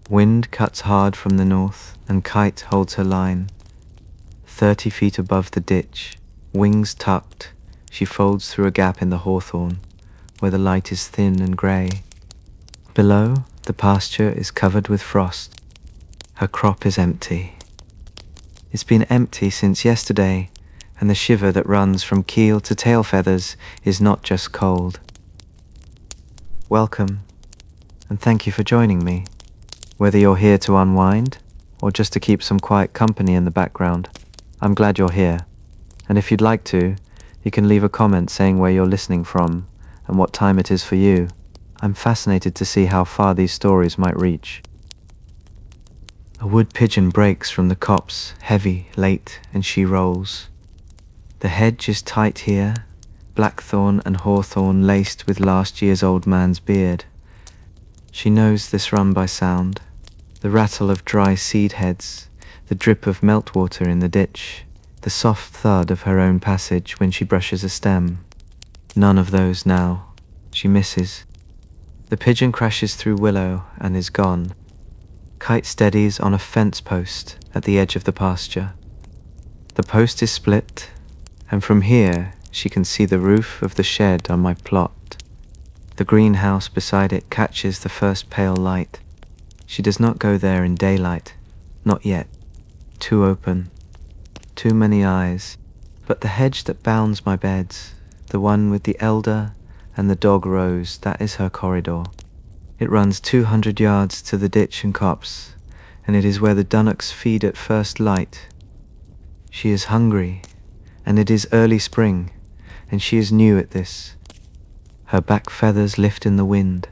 Wind cuts hard from the north, and Kite holds her line. 30 feet above the ditch, wings tucked, she folds through a gap in the hawthorn, where the light is thin and grey. Below, the pasture is covered with frost. Her crop is empty. It's been empty since yesterday, and the shiver that runs from keel to tail feathers is not just cold. Welcome, and thank you for joining me, whether you're here to unwind or just to keep some quiet company in the background. I'm glad you're here, and if you'd like to, you can leave a comment saying where you're listening from and what time it is for you. I'm fascinated to see how far these stories might reach. A wood pigeon breaks from the copse, heavy, late, and she rolls. The hedge is tight here, blackthorn and hawthorn laced with last year's old man's beard. She knows this run by sound, the rattle of dry seed heads, the drip of meltwater in the ditch, the soft thud of her own passage when she brushes a stem. None of those now. She misses. The pigeon crashes through willow and is gone. Kite steadies on a fence post at the edge of the pasture. The post is split, and from here she can see the roof of the shed on my plot. The greenhouse beside it catches the first pale light. She does not go there in daylight, not yet. Too open, too many eyes. But the hedge that bounds my beds, the one with the elder and the dog rose, that is her corridor. It runs 200 yards to the ditch and copse, and it is where the dunnocks feed at first light. She is hungry, and it is early spring, and she is new at this. Her back feathers lift in the wind.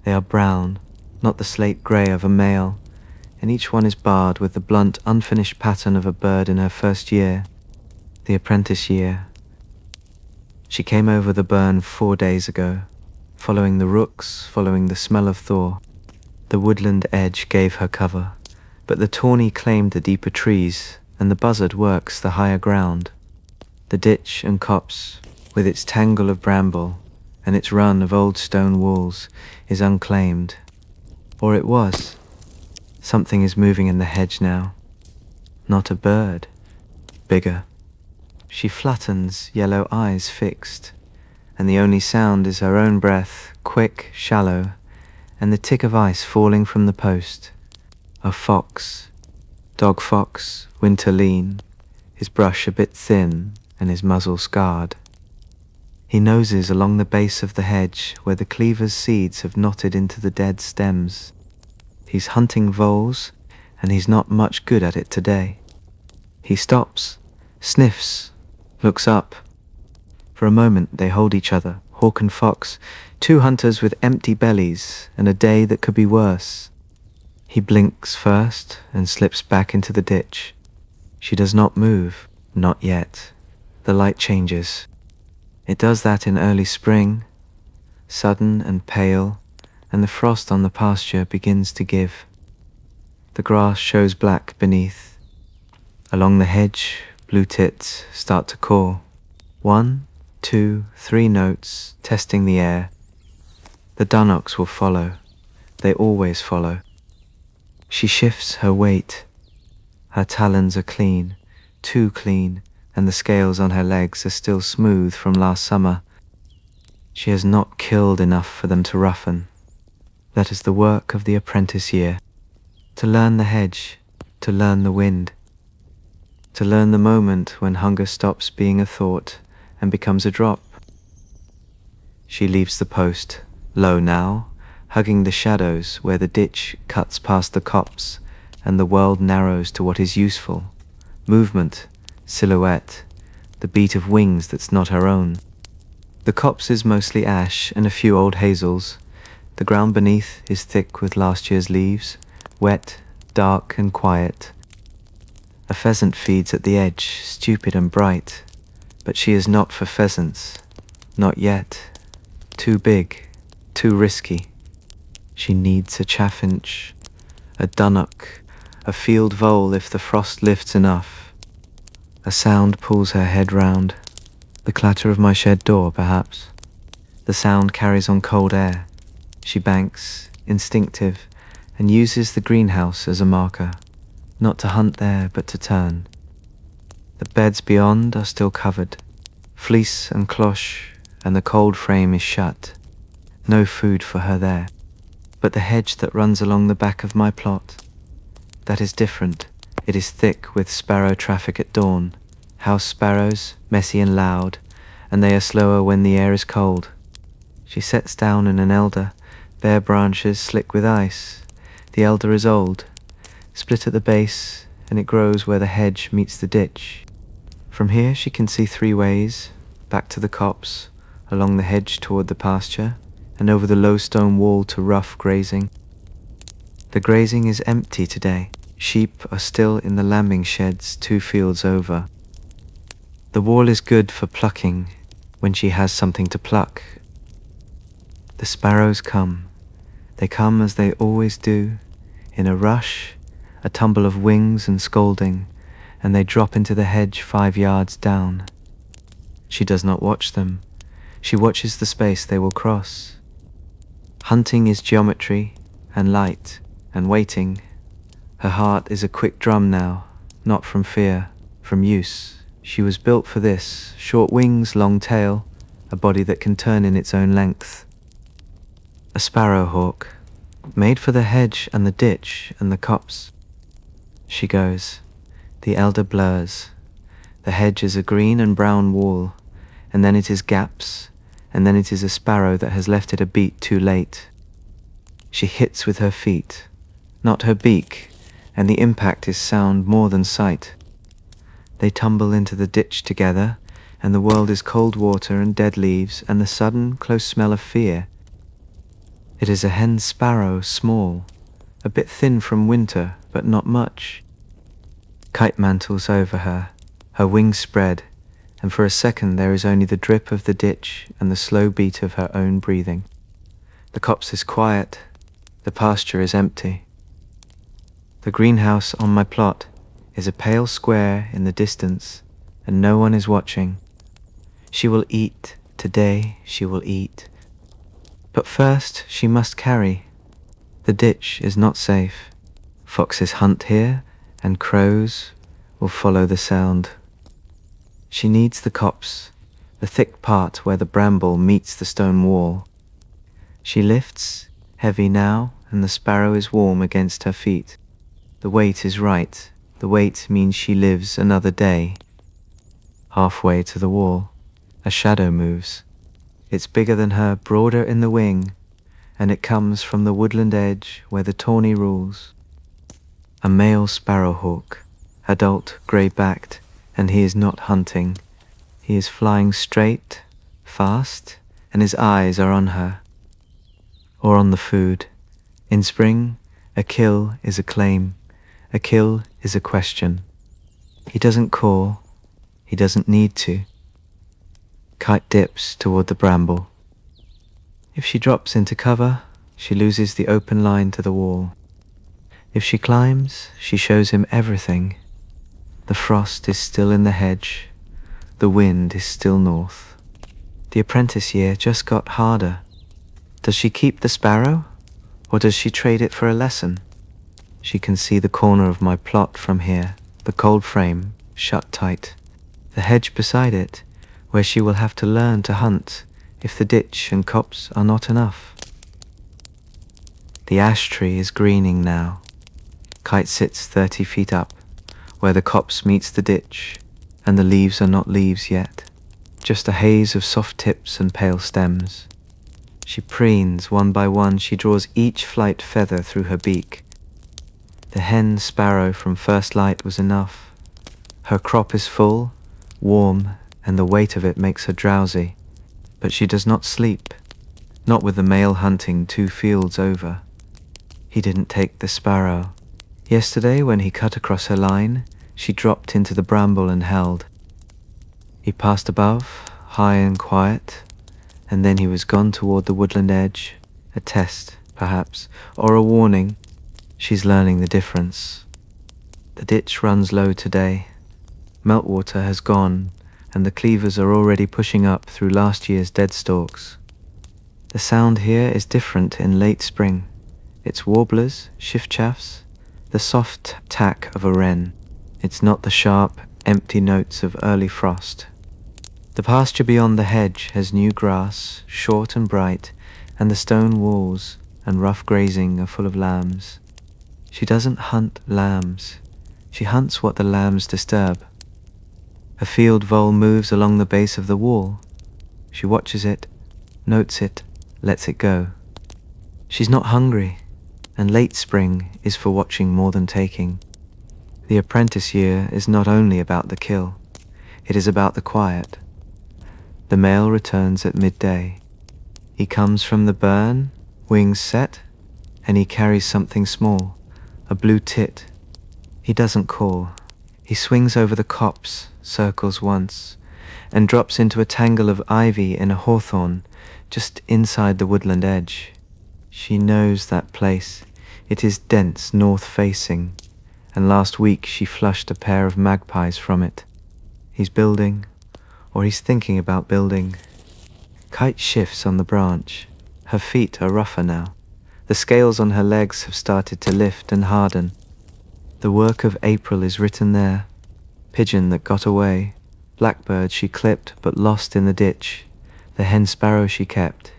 They are brown, not the slate grey of a male, and each one is barred with the blunt, unfinished pattern of a bird in her first year, the apprentice year. She came over the burn 4 days ago, following the rooks, following the smell of thaw. The woodland edge gave her cover, but the tawny claimed the deeper trees, and the buzzard works the higher ground. The ditch and copse, with its tangle of bramble and its run of old stone walls, is unclaimed. Or it was. Something is moving in the hedge now. Not a bird. Bigger. She flattens, yellow eyes fixed, and the only sound is her own breath, quick, shallow, and the tick of ice falling from the post. A fox, dog fox, winter lean, his brush a bit thin and his muzzle scarred. He noses along the base of the hedge where the cleaver's seeds have knotted into the dead stems. He's hunting voles, and he's not much good at it today. He stops, sniffs, looks up. For a moment they hold each other, hawk and fox, two hunters with empty bellies and a day that could be worse. He blinks first and slips back into the ditch. She does not move, not yet. The light changes. It does that in early spring, sudden and pale, and the frost on the pasture begins to give. The grass shows black beneath. Along the hedge, blue tits start to call. 1, 2, 3 notes, testing the air. The dunnocks will follow. They always follow. She shifts her weight. Her talons are clean, too clean, and the scales on her legs are still smooth from last summer. She has not killed enough for them to roughen. That is the work of the apprentice year. To learn the hedge, to learn the wind. To learn the moment when hunger stops being a thought and becomes a drop. She leaves the post, low now, hugging the shadows where the ditch cuts past the copse and the world narrows to what is useful. Movement, silhouette, the beat of wings that's not her own. The copse is mostly ash and a few old hazels. The ground beneath is thick with last year's leaves, wet, dark and quiet. A pheasant feeds at the edge, stupid and bright, but she is not for pheasants, not yet. Too big, too risky. She needs a chaffinch, a dunnock, a field vole if the frost lifts enough. A sound pulls her head round. The clatter of my shed door, perhaps. The sound carries on cold air. She banks, instinctive, and uses the greenhouse as a marker, not to hunt there but to turn. The beds beyond are still covered, fleece and cloche, and the cold frame is shut. No food for her there. But the hedge that runs along the back of my plot, that is different. It is thick with sparrow traffic at dawn, house sparrows, messy and loud, and they are slower when the air is cold. She sets down in an elder, bare branches slick with ice. The elder is old, split at the base, and it grows where the hedge meets the ditch. From here she can see 3 ways, back to the copse, along the hedge toward the pasture, and over the low stone wall to rough grazing. The grazing is empty today. Sheep are still in the lambing sheds 2 fields over. The wall is good for plucking when she has something to pluck. The sparrows come. They come as they always do, in a rush, a tumble of wings and scolding, and they drop into the hedge 5 yards down. She does not watch them. She watches the space they will cross. Hunting is geometry and light and waiting. Her heart is a quick drum now, not from fear, from use. She was built for this, short wings, long tail, a body that can turn in its own length. A sparrowhawk, made for the hedge and the ditch and the copse. She goes. The elder blurs. The hedge is a green and brown wall, and then it is gaps, and then it is a sparrow that has left it a beat too late. She hits with her feet, not her beak, and the impact is sound more than sight. They tumble into the ditch together, and the world is cold water and dead leaves and the sudden close smell of fear. It is a hen sparrow, small, a bit thin from winter, but not much. Kite mantles over her, her wings spread, and for a second there is only the drip of the ditch and the slow beat of her own breathing. The copse is quiet, the pasture is empty. The greenhouse on my plot is a pale square in the distance, and no one is watching. She will eat, today she will eat. But first she must carry. The ditch is not safe. Foxes hunt here, and crows will follow the sound. She needs the copse, the thick part where the bramble meets the stone wall. She lifts, heavy now, and the sparrow is warm against her feet. The weight is right. The weight means she lives another day. Halfway to the wall, a shadow moves. It's bigger than her, broader in the wing, and it comes from the woodland edge where the tawny rules. A male sparrowhawk, adult, grey-backed, and he is not hunting. He is flying straight, fast, and his eyes are on her, or on the food. In spring, a kill is a claim. A kill is a question. He doesn't call. He doesn't need to. Kite dips toward the bramble. If she drops into cover, she loses the open line to the wall. If she climbs, she shows him everything. The frost is still in the hedge. The wind is still north. The apprentice year just got harder. Does she keep the sparrow, or does she trade it for a lesson? She can see the corner of my plot from here, the cold frame, shut tight. The hedge beside it, where she will have to learn to hunt if the ditch and copse are not enough. The ash tree is greening now. Kite sits 30 feet up, where the copse meets the ditch, and the leaves are not leaves yet, just a haze of soft tips and pale stems. She preens one by one. She draws each flight feather through her beak. The hen sparrow from first light was enough. Her crop is full, warm, and the weight of it makes her drowsy. But she does not sleep, not with the male hunting 2 fields over. He didn't take the sparrow. Yesterday, when he cut across her line, she dropped into the bramble and held. He passed above, high and quiet, and then he was gone toward the woodland edge, a test, perhaps, or a warning. She's learning the difference. The ditch runs low today. Meltwater has gone, and the cleavers are already pushing up through last year's dead stalks. The sound here is different in late spring. It's warblers, shift-chaffs, the soft tack of a wren. It's not the sharp, empty notes of early frost. The pasture beyond the hedge has new grass, short and bright, and the stone walls and rough grazing are full of lambs. She doesn't hunt lambs. She hunts what the lambs disturb. A field vole moves along the base of the wall. She watches it, notes it, lets it go. She's not hungry, and late spring is for watching more than taking. The apprentice year is not only about the kill, it is about the quiet. The male returns at midday. He comes from the burn, wings set, and he carries something small, a blue tit. He doesn't call. He swings over the copse, circles once, and drops into a tangle of ivy in a hawthorn just inside the woodland edge. She knows that place. It is dense north-facing, and last week she flushed a pair of magpies from it. He's building, or he's thinking about building. Kite shifts on the branch. Her feet are rougher now. The scales on her legs have started to lift and harden. The work of April is written there. Pigeon that got away, blackbird she clipped but lost in the ditch, the hen sparrow she kept.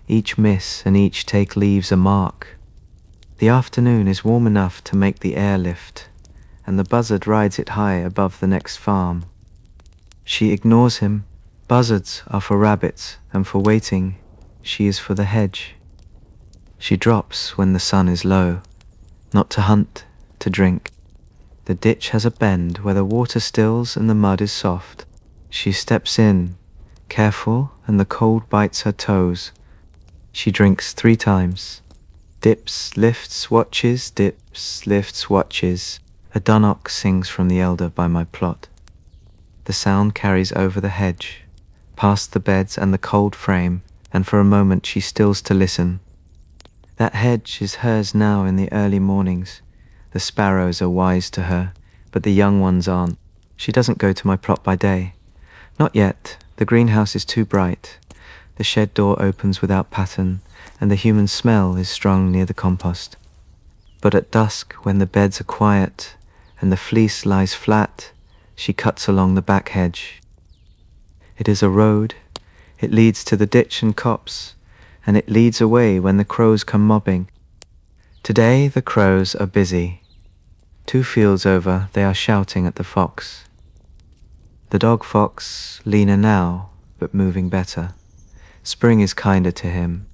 Each miss and each take leaves a mark. The afternoon is warm enough to make the air lift, and the buzzard rides it high above the next farm. She ignores him. Buzzards are for rabbits, and for waiting, she is for the hedge. She drops when the sun is low, not to hunt, to drink. The ditch has a bend where the water stills and the mud is soft. She steps in, careful, and the cold bites her toes. She drinks 3 times. Dips, lifts, watches, dips, lifts, watches. A dunnock sings from the elder by my plot. The sound carries over the hedge, past the beds and the cold frame, and for a moment she stills to listen. That hedge is hers now in the early mornings. The sparrows are wise to her, but the young ones aren't. She doesn't go to my plot by day. Not yet. The greenhouse is too bright. The shed door opens without pattern, and the human smell is strong near the compost. But at dusk, when the beds are quiet, and the fleece lies flat, she cuts along the back hedge. It is a road. It leads to the ditch and copse, and it leads away when the crows come mobbing. Today the crows are busy. 2 fields over they are shouting at the fox. The dog fox, leaner now, but moving better. Spring is kinder to him.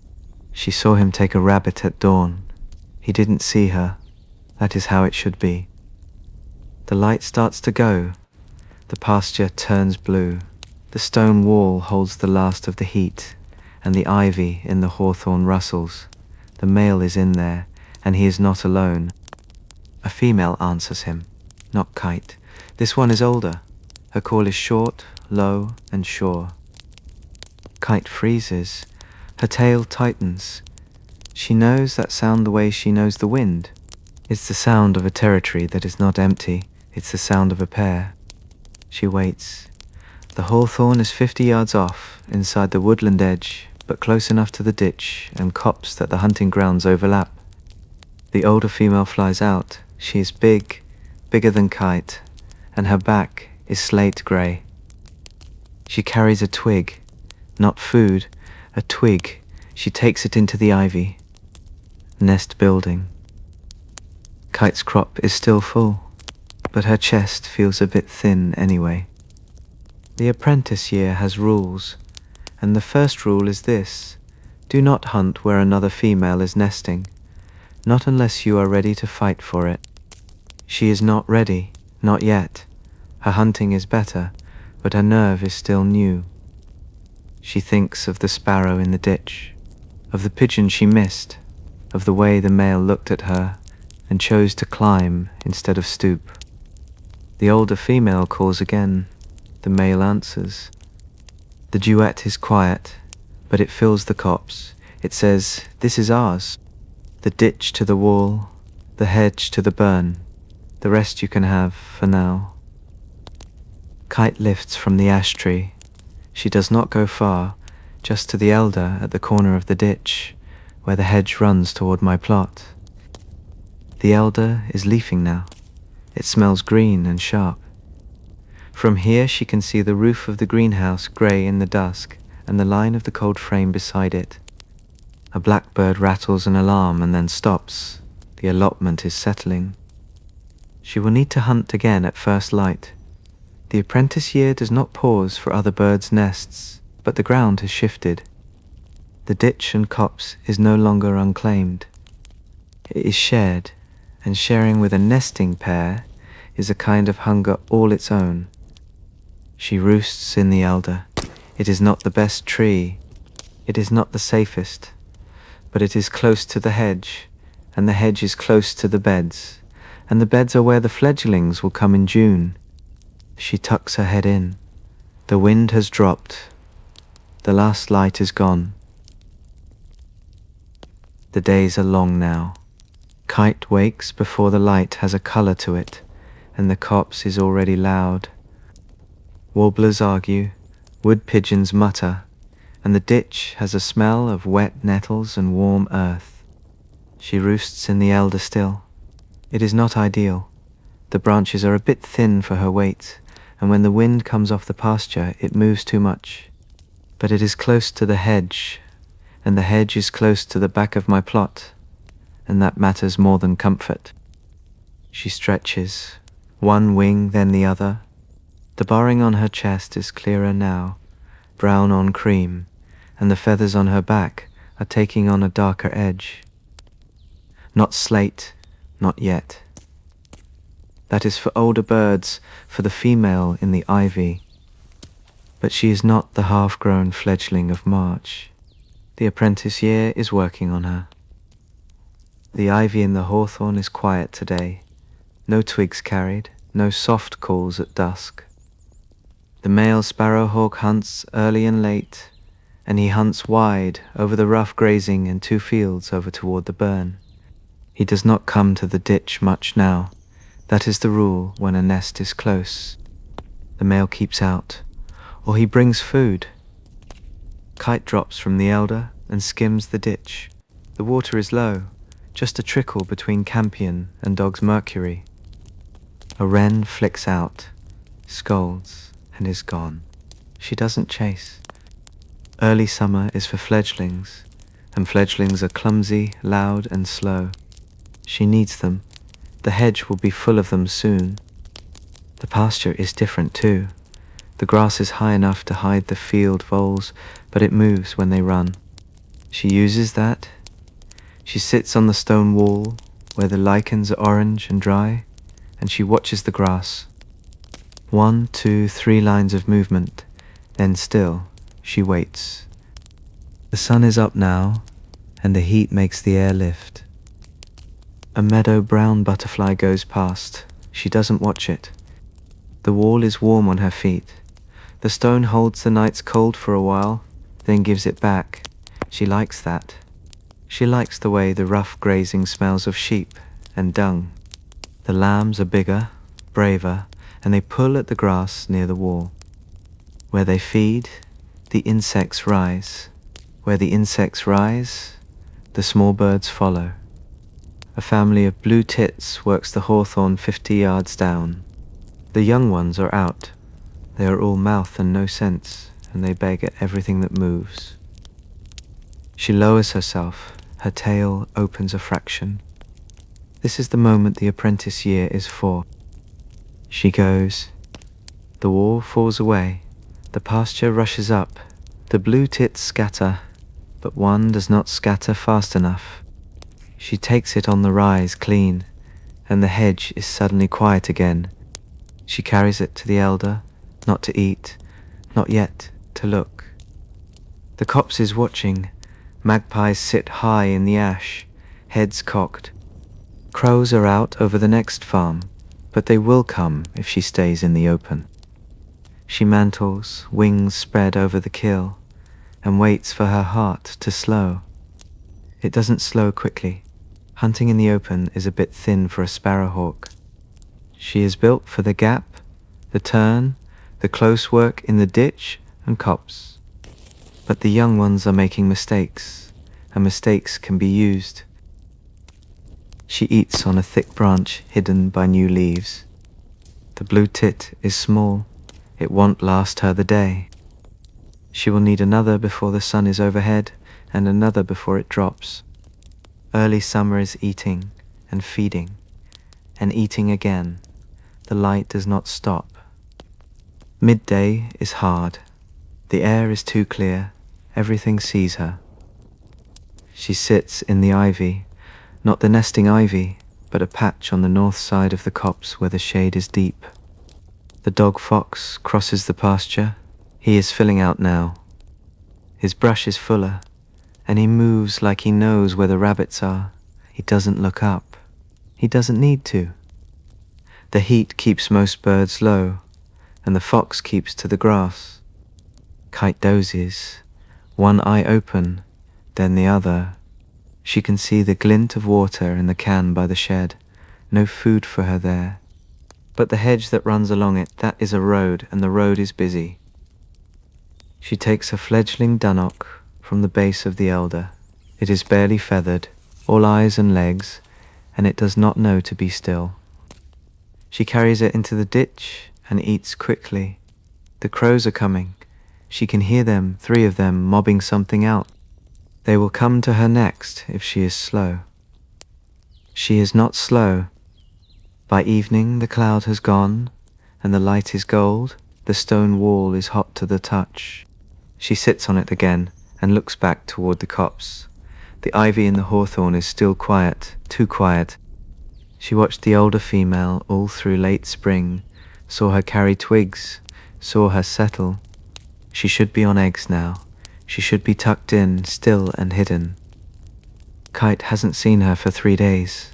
She saw him take a rabbit at dawn. He didn't see her. That is how it should be. The light starts to go. The pasture turns blue. The stone wall holds the last of the heat, and the ivy in the hawthorn rustles. The male is in there, and he is not alone. A female answers him, not Kite. This one is older. Her call is short, low, and sure. Kite freezes. Her tail tightens. She knows that sound the way she knows the wind. It's the sound of a territory that is not empty. It's the sound of a pair. She waits. The hawthorn is 50 yards off, inside the woodland edge, but close enough to the ditch and copse that the hunting grounds overlap. The older female flies out. She is big, bigger than Kite, and her back is slate grey. She carries a twig, not food, a twig. She takes it into the ivy. Nest building. Kite's crop is still full, but her chest feels a bit thin anyway. The apprentice year has rules, and the first rule is this: do not hunt where another female is nesting, not unless you are ready to fight for it. She is not ready, not yet. Her hunting is better, but her nerve is still new. She thinks of the sparrow in the ditch, of the pigeon she missed, of the way the male looked at her and chose to climb instead of stoop. The older female calls again. The male answers. The duet is quiet, but it fills the copse. It says, "This is ours." The ditch to the wall, the hedge to the burn. The rest you can have for now. Kite lifts from the ash tree. She does not go far, just to the elder at the corner of the ditch. where the hedge runs toward my plot. The elder is leafing now. It smells green and sharp. From here she can see the roof of the greenhouse grey in the dusk and the line of the cold frame beside it. A blackbird rattles an alarm and then stops. The allotment is settling. She will need to hunt again at first light. The apprentice year does not pause for other birds' nests, but the ground has shifted. The ditch and copse is no longer unclaimed. It is shared, and sharing with a nesting pair is a kind of hunger all its own. She roosts in the elder. It is not the best tree. It is not the safest, but it is close to the hedge, and the hedge is close to the beds, and the beds are where the fledglings will come in June. She tucks her head in. The wind has dropped. The last light is gone. The days are long now. Kite wakes before the light has a colour to it, and the copse is already loud. Warblers argue, wood pigeons mutter, and the ditch has a smell of wet nettles and warm earth. She roosts in the elder still. It is not ideal. The branches are a bit thin for her weight, and when the wind comes off the pasture it moves too much. But it is close to the hedge, and the hedge is close to the back of my plot, and that matters more than comfort. She stretches, one wing then the other. The barring on her chest is clearer now, brown on cream, and the feathers on her back are taking on a darker edge. Not slate, not yet. That is for older birds, for the female in the ivy. But she is not the half-grown fledgling of March. The apprentice year is working on her. The ivy in the hawthorn is quiet today. No twigs carried, no soft calls at dusk. The male sparrowhawk hunts early and late, and he hunts wide over the rough grazing in 2 fields over toward the burn. He does not come to the ditch much now. That is the rule when a nest is close. The male keeps out, or he brings food. Kite drops from the elder and skims the ditch. The water is low, just a trickle between campion and dog's mercury. A wren flicks out, scolds, and is gone. She doesn't chase. Early summer is for fledglings, and fledglings are clumsy, loud, and slow. She needs them. The hedge will be full of them soon. The pasture is different too. The grass is high enough to hide the field voles, but it moves when they run. She uses that. She sits on the stone wall, where the lichens are orange and dry, and she watches the grass. 1, 2, 3 lines of movement, then still, she waits. The sun is up now, and the heat makes the air lift. A meadow brown butterfly goes past. She doesn't watch it. The wall is warm on her feet. The stone holds the night's cold for a while, then gives it back. She likes that. She likes the way the rough grazing smells of sheep and dung. The lambs are bigger, braver, and they pull at the grass near the wall. Where they feed, the insects rise. Where the insects rise, the small birds follow. A family of blue tits works the hawthorn 50 yards down. The young ones are out. They are all mouth and no sense, and they beg at everything that moves. She lowers herself. Her tail opens a fraction. This is the moment the apprentice year is for. She goes. The wall falls away. The pasture rushes up. The blue tits scatter, but one does not scatter fast enough. She takes it on the rise clean, and the hedge is suddenly quiet again. She carries it to the elder, not to eat, not yet to look. The copse is watching. Magpies sit high in the ash, heads cocked. Crows are out over the next farm, but they will come if she stays in the open. She mantles, wings spread over the kill, and waits for her heart to slow. It doesn't slow quickly. Hunting in the open is a bit thin for a sparrowhawk. She is built for the gap, the turn, the close work in the ditch and copse. But the young ones are making mistakes. and mistakes can be used. She eats on a thick branch hidden by new leaves. The blue tit is small. It won't last her the day. She will need another before the sun is overhead, and another before it drops. Early summer is eating and feeding, and eating again. The light does not stop. Midday is hard. The air is too clear. Everything sees her. She sits in the ivy, not the nesting ivy, but a patch on the north side of the copse where the shade is deep. The dog fox crosses the pasture. He is filling out now. His brush is fuller, and he moves like he knows where the rabbits are. He doesn't look up. He doesn't need to. The heat keeps most birds low, and the fox keeps to the grass. Kite dozes, one eye open, then the other. She can see the glint of water in the can by the shed. No food for her there. But the hedge that runs along it, that is a road, and the road is busy. She takes a fledgling dunnock from the base of the elder. It is barely feathered, all eyes and legs, and it does not know to be still. She carries it into the ditch and eats quickly. The crows are coming. She can hear them, 3 of them, mobbing something out. They will come to her next if she is slow. She is not slow. By evening the cloud has gone, and the light is gold. The stone wall is hot to the touch. She sits on it again and looks back toward the copse. The ivy in the hawthorn is still quiet, too quiet. She watched the older female all through late spring, saw her carry twigs, saw her settle. She should be on eggs now. She should be tucked in, still and hidden. Kite hasn't seen her for 3 days.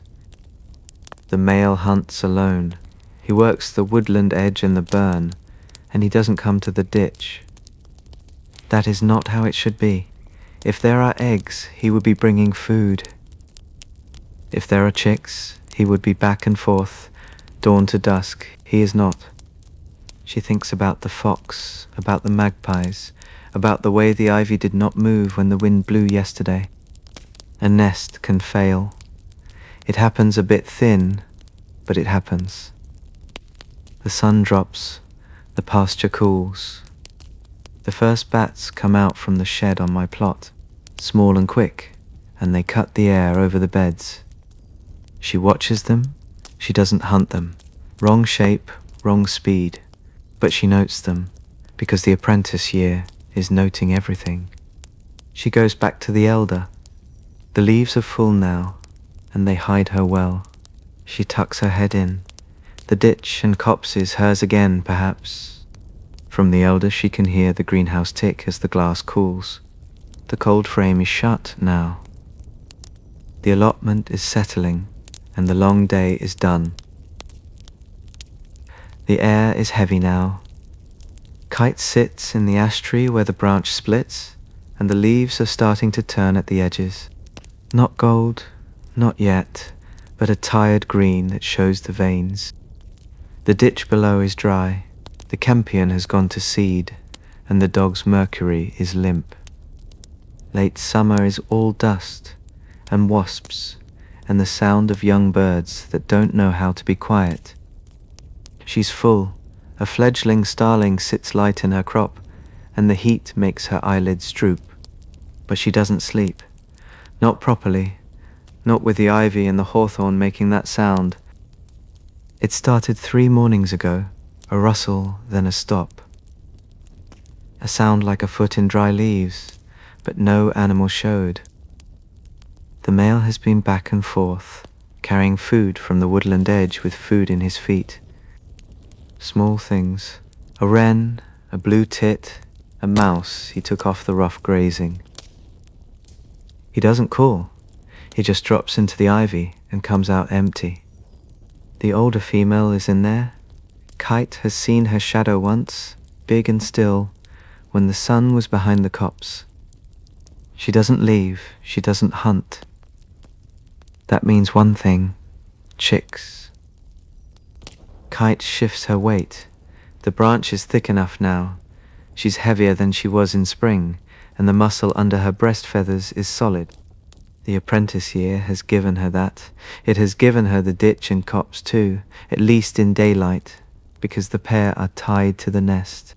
The male hunts alone. He works the woodland edge and the burn, and he doesn't come to the ditch. That is not how it should be. If there are eggs, he would be bringing food. If there are chicks, he would be back and forth, dawn to dusk. He is not. She thinks about the fox, about the magpies, about the way the ivy did not move when the wind blew yesterday. A nest can fail. It happens a bit thin, but it happens. The sun drops, the pasture cools. The first bats come out from the shed on my plot, small and quick, and they cut the air over the beds. She watches them. She doesn't hunt them. Wrong shape, wrong speed. But she notes them, because the apprentice year is noting everything. She goes back to the elder. The leaves are full now, and they hide her well. She tucks her head in. The ditch and copse is hers again, perhaps. From the elder she can hear the greenhouse tick as the glass cools. The cold frame is shut now. The allotment is settling, and the long day is done. The air is heavy now. Kite sits in the ash tree where the branch splits, and the leaves are starting to turn at the edges. Not gold, not yet, but a tired green that shows the veins. The ditch below is dry. The campion has gone to seed, and the dog's mercury is limp. Late summer is all dust, and wasps, and the sound of young birds that don't know how to be quiet. She's full. A fledgling starling sits light in her crop, and the heat makes her eyelids droop. But she doesn't sleep. Not properly. Not with the ivy and the hawthorn making that sound. It started 3 mornings ago, a rustle, then a stop. A sound like a foot in dry leaves, but no animal showed. The male has been back and forth, carrying food from the woodland edge with food in his feet. Small things, a wren, a blue tit, a mouse he took off the rough grazing. He doesn't call, he just drops into the ivy and comes out empty. The older female is in there. Kite has seen her shadow once, big and still, when the sun was behind the copse. She doesn't leave, she doesn't hunt. That means one thing, chicks. Kite shifts her weight. The branch is thick enough now. She's heavier than she was in spring, and the muscle under her breast feathers is solid. The apprentice year has given her that. It has given her the ditch and copse too, at least in daylight, because the pair are tied to the nest.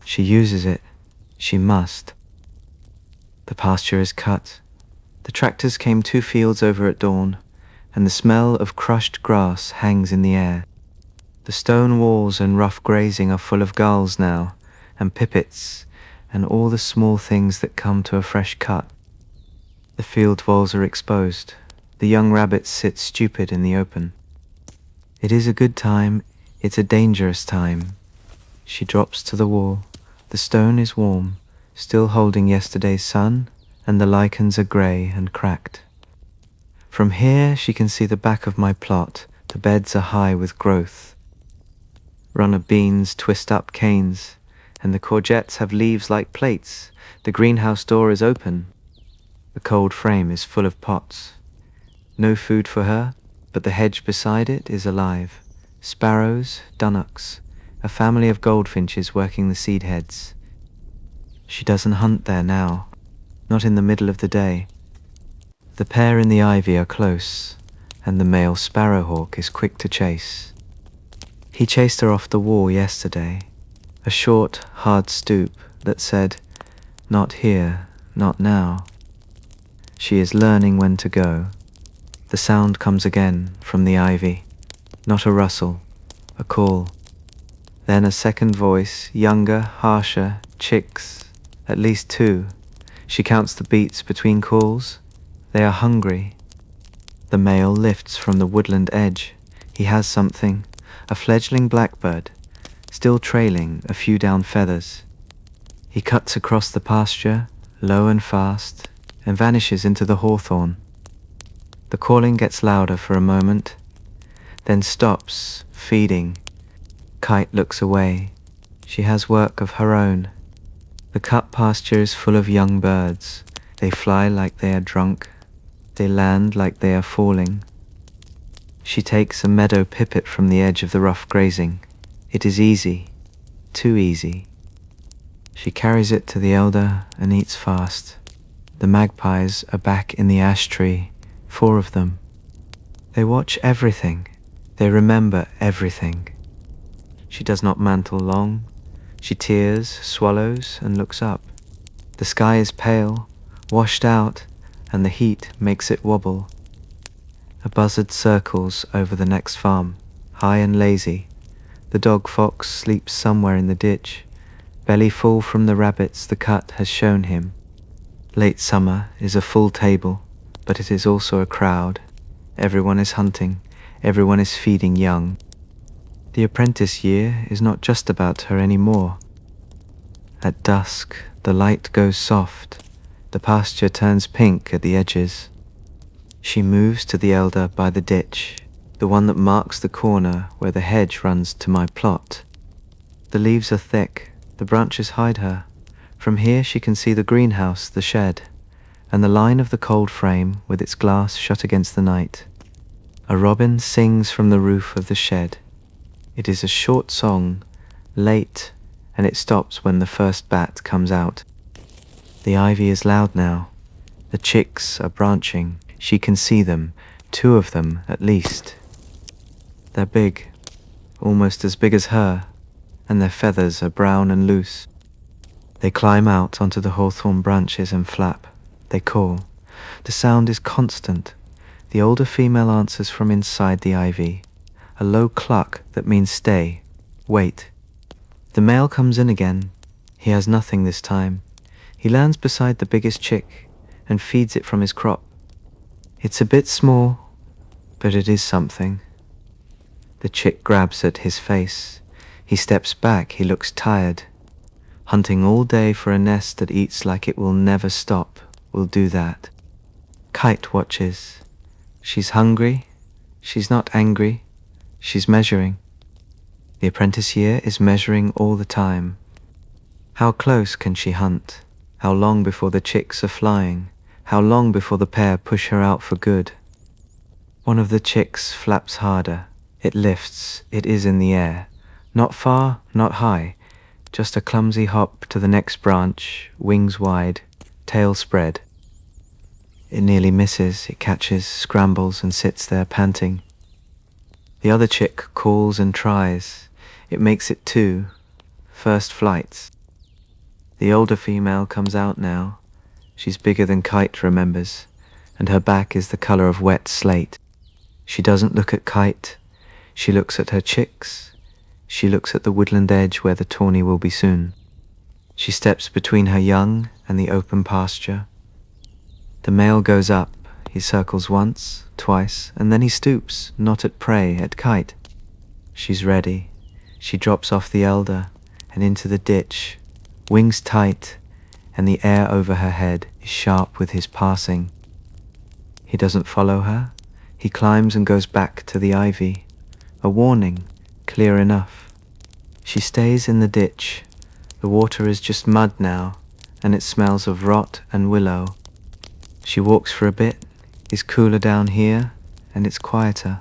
She uses it. She must. The pasture is cut. The tractors came 2 fields over at dawn, and the smell of crushed grass hangs in the air. The stone walls and rough grazing are full of gulls now, and pipits, and all the small things that come to a fresh cut. The field walls are exposed. The young rabbits sit stupid in the open. It is a good time. It's a dangerous time. She drops to the wall. The stone is warm, still holding yesterday's sun, and the lichens are grey and cracked. From here she can see the back of my plot. The beds are high with growth. Runner beans twist up canes, and the courgettes have leaves like plates. The greenhouse door is open. The cold frame is full of pots. No food for her, but the hedge beside it is alive. Sparrows, dunnocks, a family of goldfinches working the seed heads. She doesn't hunt there now, not in the middle of the day. The pair in the ivy are close, and the male sparrowhawk is quick to chase. He chased her off the wall yesterday, a short, hard stoop that said, "Not here, not now." She is learning when to go. The sound comes again from the ivy, not a rustle, a call. Then a second voice, younger, harsher, chicks, at least 2. She counts the beats between calls. They are hungry. The male lifts from the woodland edge. He has something, a fledgling blackbird, still trailing a few down feathers. He cuts across the pasture, low and fast, and vanishes into the hawthorn. The calling gets louder for a moment, then stops, feeding. Kite looks away. She has work of her own. The cut pasture is full of young birds. They fly like they are drunk. They land like they are falling. She takes a meadow pipit from the edge of the rough grazing. It is easy, too easy. She carries it to the elder and eats fast. The magpies are back in the ash tree, 4 of them. They watch everything. They remember everything. She does not mantle long. She tears, swallows, and looks up. The sky is pale, washed out, and the heat makes it wobble. A buzzard circles over the next farm, high and lazy. The dog fox sleeps somewhere in the ditch. Belly full from the rabbits the cut has shown him. Late summer is a full table, but it is also a crowd. Everyone is hunting. Everyone is feeding young. The apprentice year is not just about her anymore. At dusk, the light goes soft. The pasture turns pink at the edges. She moves to the elder by the ditch, the one that marks the corner where the hedge runs to my plot. The leaves are thick. The branches hide her. From here she can see the greenhouse, the shed, and the line of the cold frame with its glass shut against the night. A robin sings from the roof of the shed. It is a short song, late, and it stops when the first bat comes out. The ivy is loud now. The chicks are branching. She can see them, 2 of them at least. They're big, almost as big as her, and their feathers are brown and loose. They climb out onto the hawthorn branches and flap. They call. The sound is constant. The older female answers from inside the ivy, a low cluck that means stay, wait. The male comes in again. He has nothing this time. He lands beside the biggest chick and feeds it from his crop. It's a bit small, but it is something. The chick grabs at his face. He steps back. He looks tired. Hunting all day for a nest that eats like it will never stop will do that. Kite watches. She's hungry. She's not angry. She's measuring. The apprentice year is measuring all the time. How close can she hunt? How long before the chicks are flying? How long before the pair push her out for good? One of the chicks flaps harder. It lifts. It is in the air. Not far, not high. Just a clumsy hop to the next branch, wings wide, tail spread. It nearly misses, it catches, scrambles, and sits there panting. The other chick calls and tries. It makes it two, first flights. The older female comes out now. She's bigger than Kite remembers, and her back is the color of wet slate. She doesn't look at Kite. She looks at her chicks. She looks at the woodland edge where the tawny will be soon. She steps between her young and the open pasture. The male goes up. He circles once, twice, and then he stoops, not at prey, at Kite. She's ready. She drops off the elder and into the ditch, wings tight, and the air over her head is sharp with his passing. He doesn't follow her. He climbs and goes back to the ivy. A warning, clear enough. She stays in the ditch. The water is just mud now, and it smells of rot and willow. She walks for a bit, is cooler down here, and it's quieter.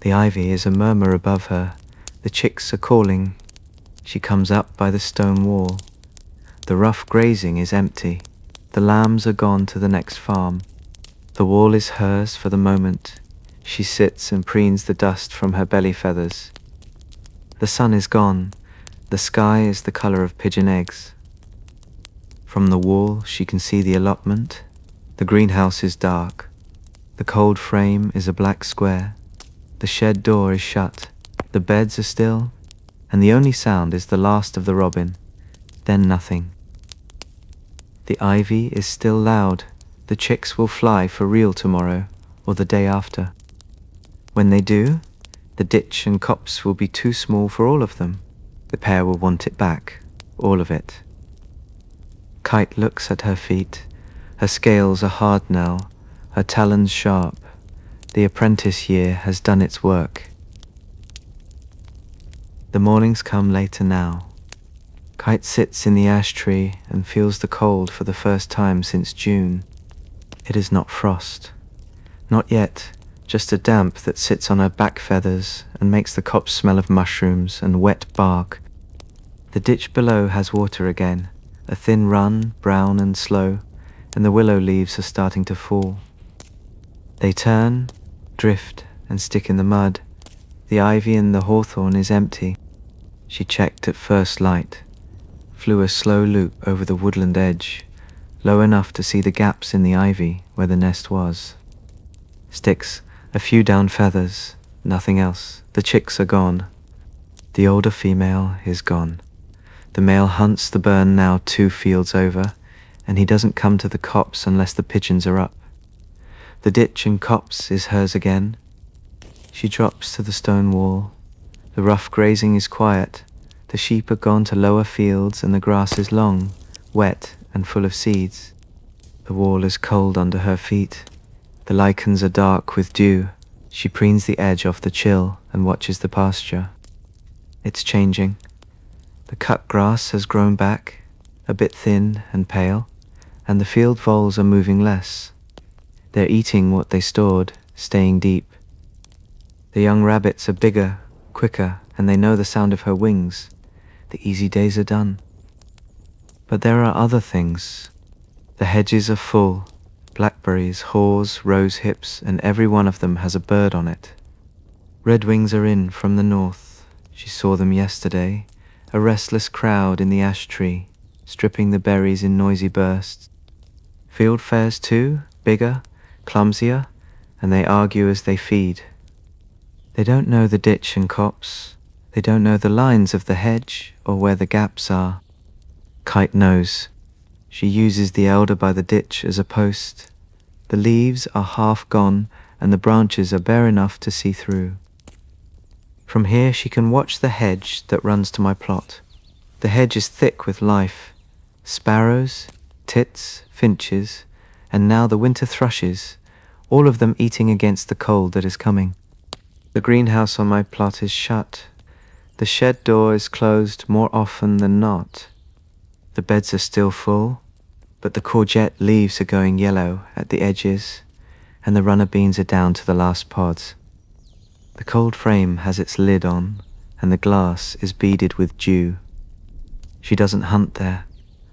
The ivy is a murmur above her. The chicks are calling. She comes up by the stone wall. The rough grazing is empty. The lambs are gone to the next farm. The wall is hers for the moment. She sits and preens the dust from her belly feathers. The sun is gone. The sky is the color of pigeon eggs. From the wall she can see the allotment. The greenhouse is dark. The cold frame is a black square. The shed door is shut. The beds are still, and the only sound is the last of the robin. Then nothing. The ivy is still loud. The chicks will fly for real tomorrow, or the day after. When they do, the ditch and copse will be too small for all of them. The pair will want it back, all of it. Kite looks at her feet. Her scales are hard now, her talons sharp. The apprentice year has done its work. The mornings come later now. Kite sits in the ash tree and feels the cold for the first time since June. It is not frost. Not yet, just a damp that sits on her back feathers and makes the copse smell of mushrooms and wet bark. The ditch below has water again, a thin run, brown and slow, and the willow leaves are starting to fall. They turn, drift, and stick in the mud. The ivy and the hawthorn is empty. She checked at first light, flew a slow loop over the woodland edge, low enough to see the gaps in the ivy where the nest was. Sticks, a few down feathers, nothing else. The chicks are gone. The older female is gone. The male hunts the burn now 2 fields over, and he doesn't come to the copse unless the pigeons are up. The ditch and copse is hers again. She drops to the stone wall. The rough grazing is quiet. The sheep are gone to lower fields and the grass is long, wet and full of seeds. The wall is cold under her feet. The lichens are dark with dew. She preens the edge off the chill and watches the pasture. It's changing. The cut grass has grown back, a bit thin and pale, and the field voles are moving less. They're eating what they stored, staying deep. The young rabbits are bigger, quicker, and they know the sound of her wings. The easy days are done. But there are other things. The hedges are full, blackberries, haws, rose hips, and every one of them has a bird on it. Redwings are in from the north. She saw them yesterday, a restless crowd in the ash tree, stripping the berries in noisy bursts. Fieldfares too, bigger, clumsier, and they argue as they feed. They don't know the ditch and copse. They don't know the lines of the hedge or where the gaps are. Kite knows. She uses the elder by the ditch as a post. The leaves are half gone and the branches are bare enough to see through. From here she can watch the hedge that runs to my plot. The hedge is thick with life. Sparrows, tits, finches, and now the winter thrushes, all of them eating against the cold that is coming. The greenhouse on my plot is shut. The shed door is closed more often than not. The beds are still full, but the courgette leaves are going yellow at the edges, and the runner beans are down to the last pods. The cold frame has its lid on, and the glass is beaded with dew. She doesn't hunt there.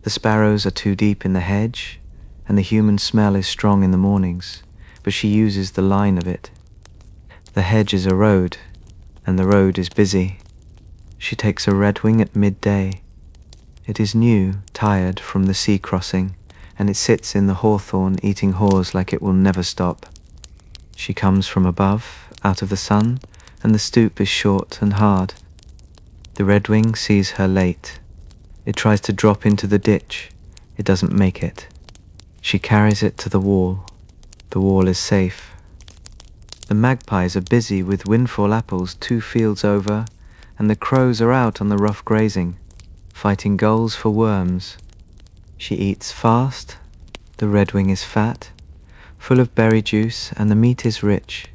The sparrows are too deep in the hedge. and the human smell is strong in the mornings, but she uses the line of it. The hedge is a road, and the road is busy. She takes a redwing at midday. It is new, tired from the sea crossing, and it sits in the hawthorn eating haws like it will never stop. She comes from above, out of the sun, and the stoop is short and hard. The redwing sees her late. It tries to drop into the ditch. It doesn't make it. She carries it to the wall. The wall is safe. The magpies are busy with windfall apples 2 fields over, and the crows are out on the rough grazing, fighting gulls for worms. She eats fast. The redwing is fat, full of berry juice, and the meat is rich.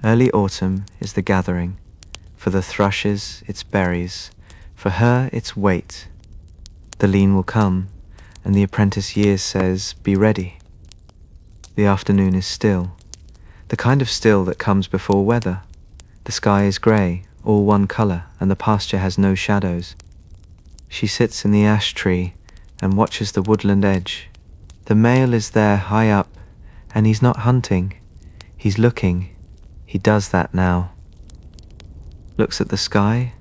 Early autumn is the gathering. For the thrushes, it's berries. For her, it's wait. The lean will come, and the apprentice year says, be ready. The afternoon is still, the kind of still that comes before weather. The sky is grey, all one colour, and the pasture has no shadows. She sits in the ash tree and watches the woodland edge. The male is there high up, and he's not hunting. He's looking. He does that now. Looks at the sky,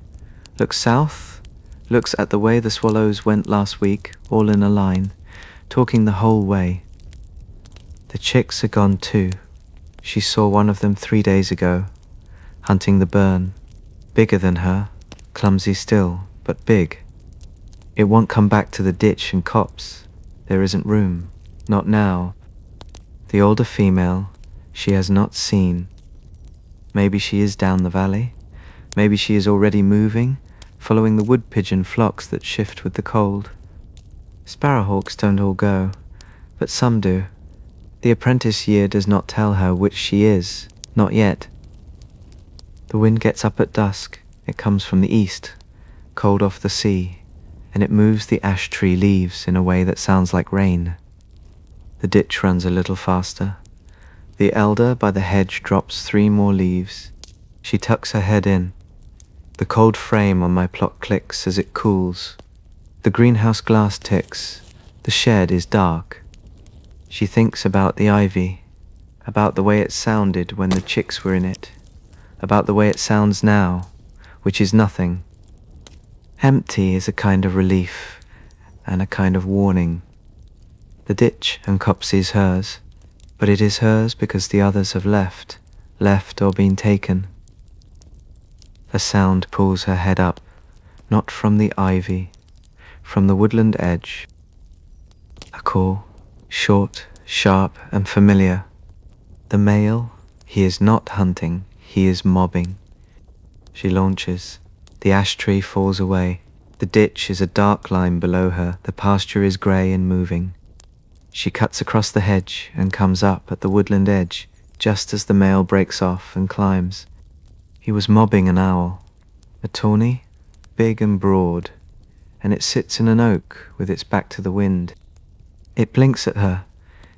looks south, looks at the way the swallows went last week, all in a line, talking the whole way. The chicks are gone too. She saw one of them 3 days ago, hunting the burn. Bigger than her, clumsy still, but big. It won't come back to the ditch and copse. There isn't room, not now. The older female, she has not seen. Maybe she is down the valley. Maybe she is already moving, following the wood pigeon flocks that shift with the cold. Sparrowhawks don't all go, but some do. The apprentice year does not tell her which she is, not yet. The wind gets up at dusk. It comes from the east, cold off the sea, and it moves the ash tree leaves in a way that sounds like rain. The ditch runs a little faster. The elder by the hedge drops 3 more leaves. She tucks her head in. The cold frame on my plot clicks as it cools. The greenhouse glass ticks. The shed is dark. She thinks about the ivy, about the way it sounded when the chicks were in it, about the way it sounds now, which is nothing. Empty is a kind of relief and a kind of warning. The ditch and copse is hers, but it is hers because the others have left or been taken. A sound pulls her head up, not from the ivy, from the woodland edge. A call, short, sharp, and familiar. The male, he is not hunting, he is mobbing. She launches. The ash tree falls away. The ditch is a dark line below her. The pasture is grey and moving. She cuts across the hedge and comes up at the woodland edge, just as the male breaks off and climbs. He was mobbing an owl, a tawny, big and broad, and it sits in an oak with its back to the wind. It blinks at her.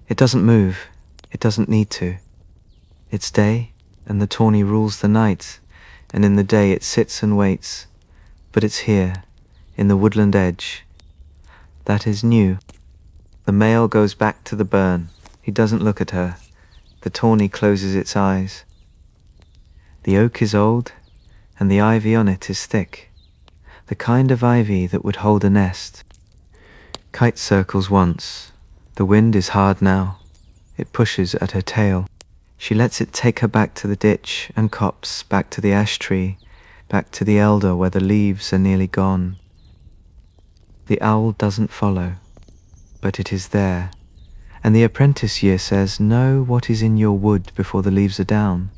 It doesn't move. It doesn't need to. It's day, and the tawny rules the night, and in the day it sits and waits. But it's here, in the woodland edge. That is new. The male goes back to the burn. He doesn't look at her. The tawny closes its eyes. The oak is old, and the ivy on it is thick, the kind of ivy that would hold a nest. Kite circles once. The wind is hard now. It pushes at her tail. She lets it take her back to the ditch and copse, back to the ash tree, back to the elder where the leaves are nearly gone. The owl doesn't follow, but it is there, and the apprentice year says, know what is in your wood before the leaves are down.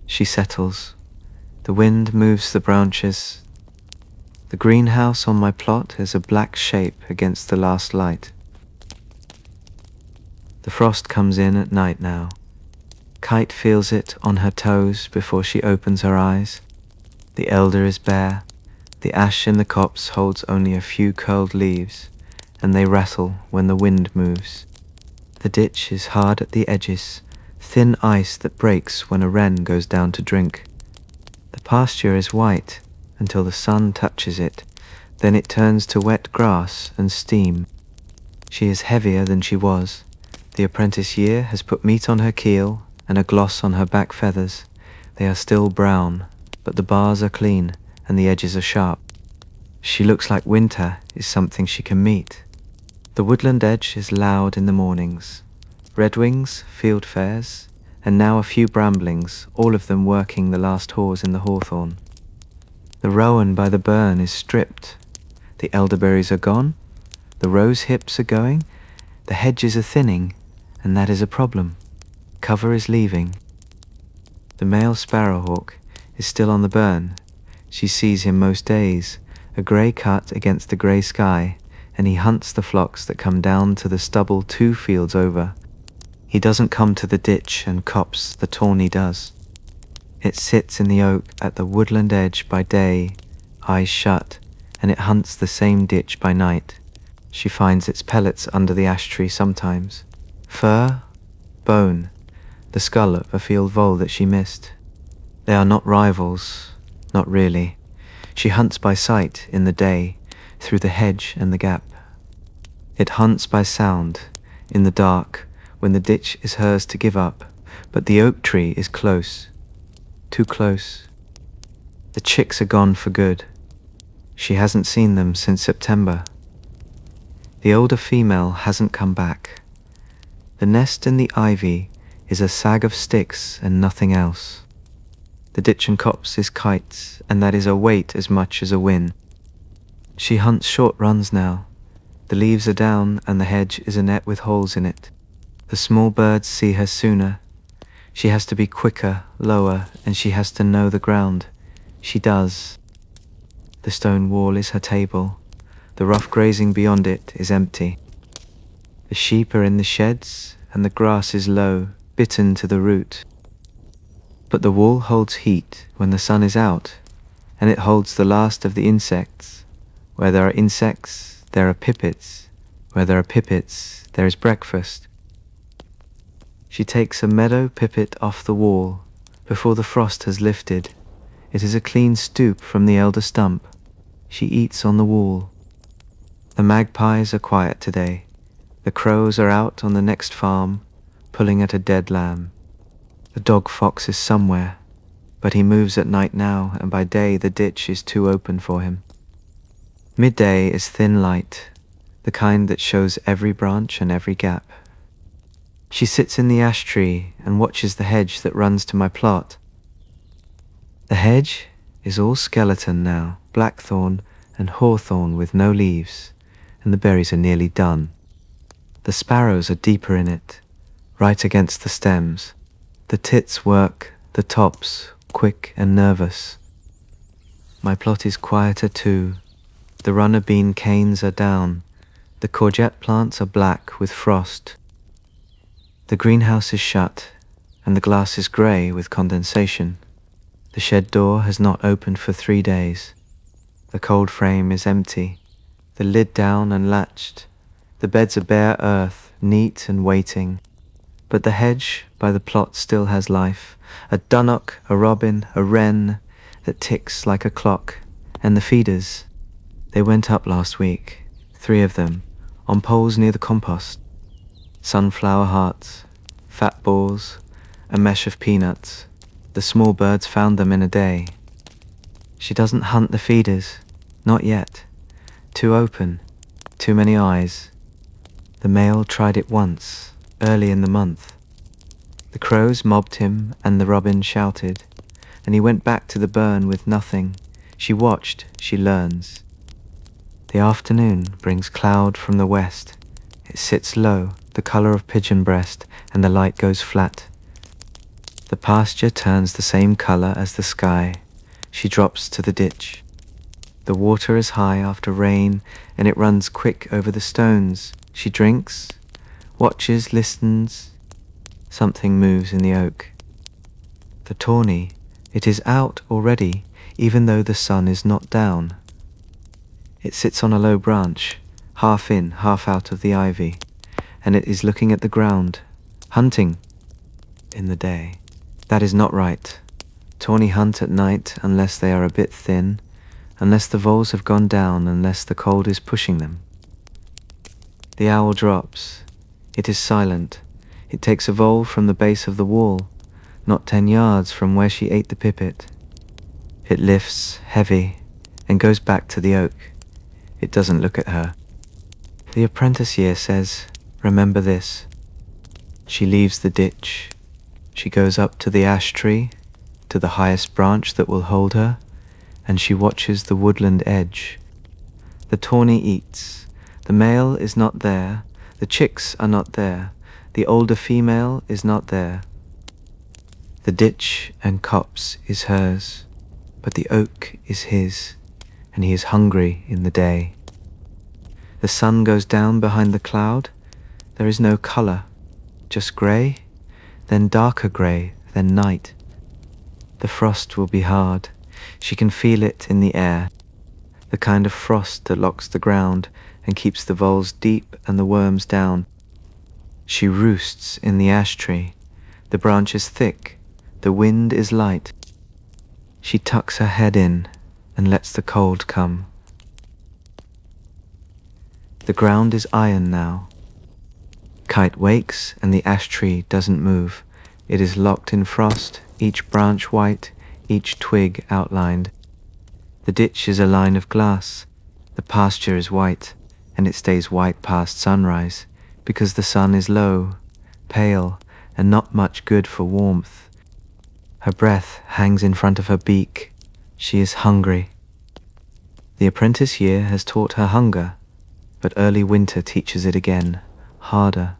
She settles. The wind moves the branches. The greenhouse on my plot is a black shape against the last light. The frost comes in at night now. Kite feels it on her toes before she opens her eyes. The elder is bare. The ash in the copse holds only a few curled leaves, and they rattle when the wind moves. The ditch is hard at the edges, thin ice that breaks when a wren goes down to drink. The pasture is white until the sun touches it, then it turns to wet grass and steam. She is heavier than she was. The apprentice year has put meat on her keel and a gloss on her back feathers. They are still brown, but the bars are clean and the edges are sharp. She looks like winter is something she can meet. The woodland edge is loud in the mornings. Redwings, fieldfares, and now a few bramblings, all of them working the last haws in the hawthorn. The rowan by the burn is stripped. The elderberries are gone. The rose hips are going. The hedges are thinning, and that is a problem. Cover is leaving. The male sparrowhawk is still on the burn. She sees him most days, a grey cut against the grey sky, and he hunts the flocks that come down to the stubble 2 fields over. He doesn't come to the ditch and copse the tawny does. It sits in the oak at the woodland edge by day, eyes shut, and it hunts the same ditch by night. She finds its pellets under the ash tree sometimes. Fur, bone, the skull of a field vole that she missed. They are not rivals, not really. She hunts by sight in the day, through the hedge and the gap. It hunts by sound, in the dark, when the ditch is hers to give up, but the oak tree is close, too close. The chicks are gone for good. She hasn't seen them since September. The older female hasn't come back. The nest in the ivy is a sag of sticks and nothing else. The ditch and copse is kites, and that is a weight as much as a win. She hunts short runs now. The leaves are down and the hedge is a net with holes in it. The small birds see her sooner. She has to be quicker, lower, and she has to know the ground. She does. The stone wall is her table. The rough grazing beyond it is empty. The sheep are in the sheds, and the grass is low, bitten to the root. But the wall holds heat when the sun is out, and it holds the last of the insects. Where there are insects, there are pipits. Where there are pipits, there is breakfast. She takes a meadow pipit off the wall before the frost has lifted. It is a clean stoop from the elder stump. She eats on the wall. The magpies are quiet today. The crows are out on the next farm, pulling at a dead lamb. The dog fox is somewhere, but he moves at night now, and by day the ditch is too open for him. Midday is thin light, the kind that shows every branch and every gap. She sits in the ash tree and watches the hedge that runs to my plot. The hedge is all skeleton now, blackthorn and hawthorn with no leaves, and the berries are nearly done. The sparrows are deeper in it, right against the stems. The tits work, the tops, quick and nervous. My plot is quieter too. The runner bean canes are down. The courgette plants are black with frost. The greenhouse is shut, and the glass is grey with condensation. The shed door has not opened for 3 days. The cold frame is empty, the lid down and latched. The beds are bare earth, neat and waiting. But the hedge by the plot still has life, a dunnock, a robin, a wren that ticks like a clock. And the feeders, they went up last week, 3 of them, on poles near the compost. Sunflower hearts, fat balls, a mesh of peanuts. The small birds found them in a day. She doesn't hunt the feeders, not yet. Too open, too many eyes. The male tried it once, early in the month. The crows mobbed him and the robin shouted, and he went back to the burn with nothing. She watched, she learns. The afternoon brings cloud from the west. It sits low, the colour of pigeon breast, and the light goes flat. The pasture turns the same colour as the sky. She drops to the ditch. The water is high after rain, and it runs quick over the stones. She drinks, watches, listens. Something moves in the oak. The tawny, it is out already, even though the sun is not down. It sits on a low branch, half in, half out of the ivy, and it is looking at the ground, hunting in the day. That is not right. Tawny hunt at night unless they are a bit thin, unless the voles have gone down, unless the cold is pushing them. The owl drops. It is silent. It takes a vole from the base of the wall, not 10 yards from where she ate the pipit. It lifts, heavy, and goes back to the oak. It doesn't look at her. The apprentice year says, "Remember this." She leaves the ditch. She goes up to the ash tree, to the highest branch that will hold her, and she watches the woodland edge. The tawny eats. The male is not there. The chicks are not there. The older female is not there. The ditch and copse is hers, but the oak is his, and he is hungry in the day. The sun goes down behind the cloud. There is no color, just grey, then darker grey, then night. The frost will be hard. She can feel it in the air, the kind of frost that locks the ground and keeps the voles deep and the worms down. She roosts in the ash tree. The branch is thick. The wind is light. She tucks her head in and lets the cold come. The ground is iron now. Kite wakes and the ash tree doesn't move. It is locked in frost, each branch white, each twig outlined. The ditch is a line of glass. The pasture is white, and it stays white past sunrise, because the sun is low, pale, and not much good for warmth. Her breath hangs in front of her beak. She is hungry. The apprentice year has taught her hunger, but early winter teaches it again, harder.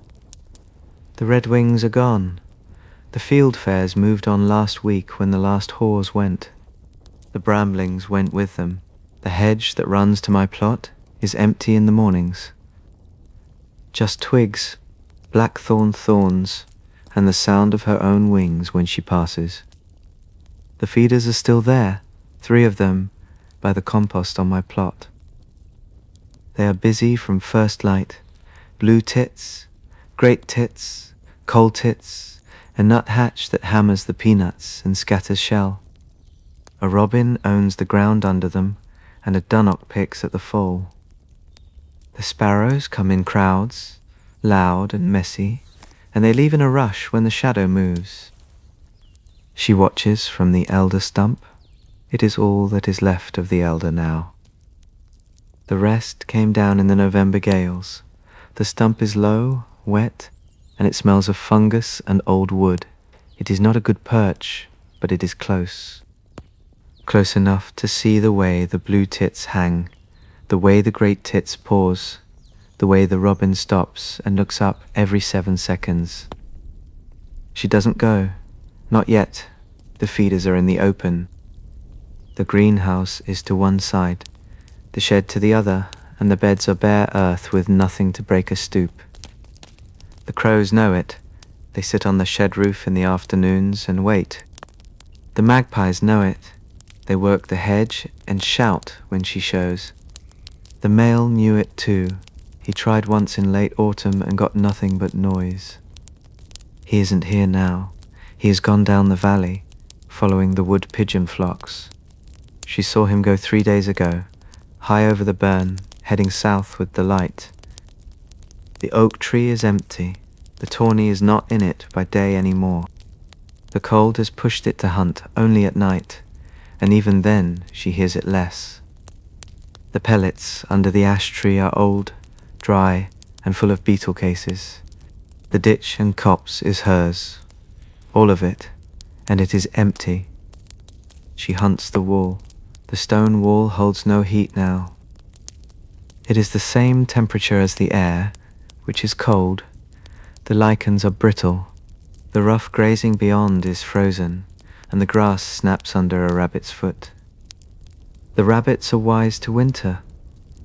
The redwings are gone. The field fares moved on last week when the last haws went. The bramblings went with them. The hedge that runs to my plot is empty in the mornings. Just twigs, blackthorn thorns, and the sound of her own wings when she passes. The feeders are still there, 3 of them, by the compost on my plot. They are busy from first light. Blue tits, great tits, coal tits, a nuthatch that hammers the peanuts and scatters shell. A robin owns the ground under them, and a dunnock picks at the foal. The sparrows come in crowds, loud and messy, and they leave in a rush when the shadow moves. She watches from the elder stump. It is all that is left of the elder now. The rest came down in the November gales. The stump is low, wet, and it smells of fungus and old wood. It is not a good perch, but it is close. Close enough to see the way the blue tits hang, the way the great tits pause, the way the robin stops and looks up every 7 seconds. She doesn't go, not yet. The feeders are in the open. The greenhouse is to one side, the shed to the other, and the beds are bare earth with nothing to break a stoop. The crows know it. They sit on the shed roof in the afternoons and wait. The magpies know it. They work the hedge and shout when she shows. The male knew it too. He tried once in late autumn and got nothing but noise. He isn't here now. He has gone down the valley, following the wood pigeon flocks. She saw him go 3 days ago, high over the burn, heading south with the light. The oak tree is empty. The tawny is not in it by day any more. The cold has pushed it to hunt only at night, and even then she hears it less. The pellets under the ash tree are old, dry, and full of beetle cases. The ditch and copse is hers, all of it, and it is empty. She hunts the wall. The stone wall holds no heat now. It is the same temperature as the air, which is cold. The lichens are brittle. The rough grazing beyond is frozen, and the grass snaps under a rabbit's foot. The rabbits are wise to winter.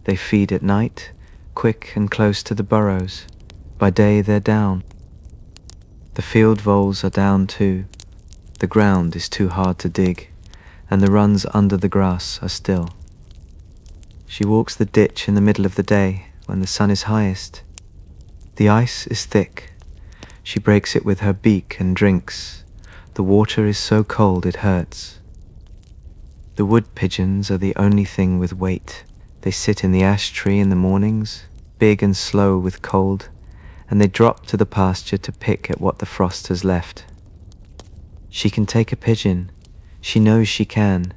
They feed at night, quick and close to the burrows. By day they're down. The field voles are down too. The ground is too hard to dig, and the runs under the grass are still. She walks the ditch in the middle of the day, when the sun is highest. The ice is thick. She breaks it with her beak and drinks. The water is so cold it hurts. The wood pigeons are the only thing with weight. They sit in the ash tree in the mornings. big and slow with cold, and they drop to the pasture to pick at what the frost has left. She can take a pigeon. She knows she can.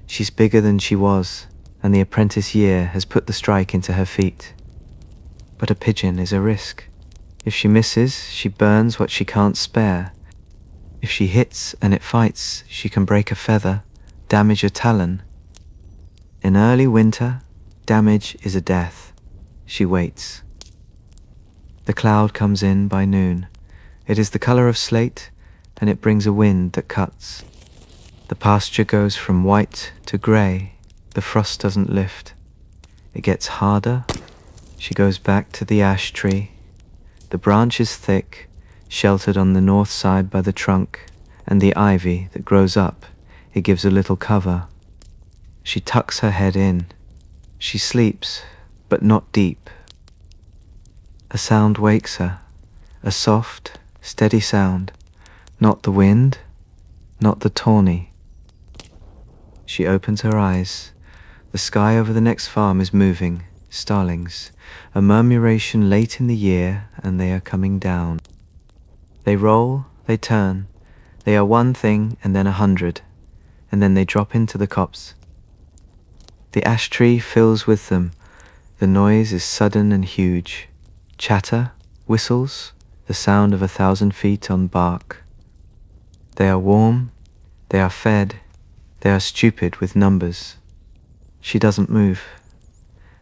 She's bigger than she was, and the apprentice year has put the strike into her feet. But a pigeon is a risk. If she misses, she burns what she can't spare. If she hits and it fights, she can break a feather, damage a talon. In early winter, damage is a death. She waits. The cloud comes in by noon. It is the color of slate, and it brings a wind that cuts. The pasture goes from white to grey. The frost doesn't lift. It gets harder. She goes back to the ash tree. The branch is thick, sheltered on the north side by the trunk, and the ivy that grows up, it gives a little cover. She tucks her head in. She sleeps, but not deep. A sound wakes her, a soft, steady sound, not the wind, not the tawny. She opens her eyes. The sky over the next farm is moving, starlings, a murmuration late in the year, and they are coming down. They roll, they turn, they are one thing and then 100, and then they drop into the copse. The ash tree fills with them. The noise is sudden and huge. Chatter, whistles, the sound of 1,000 feet on bark. They are warm, they are fed, they are stupid with numbers. She doesn't move.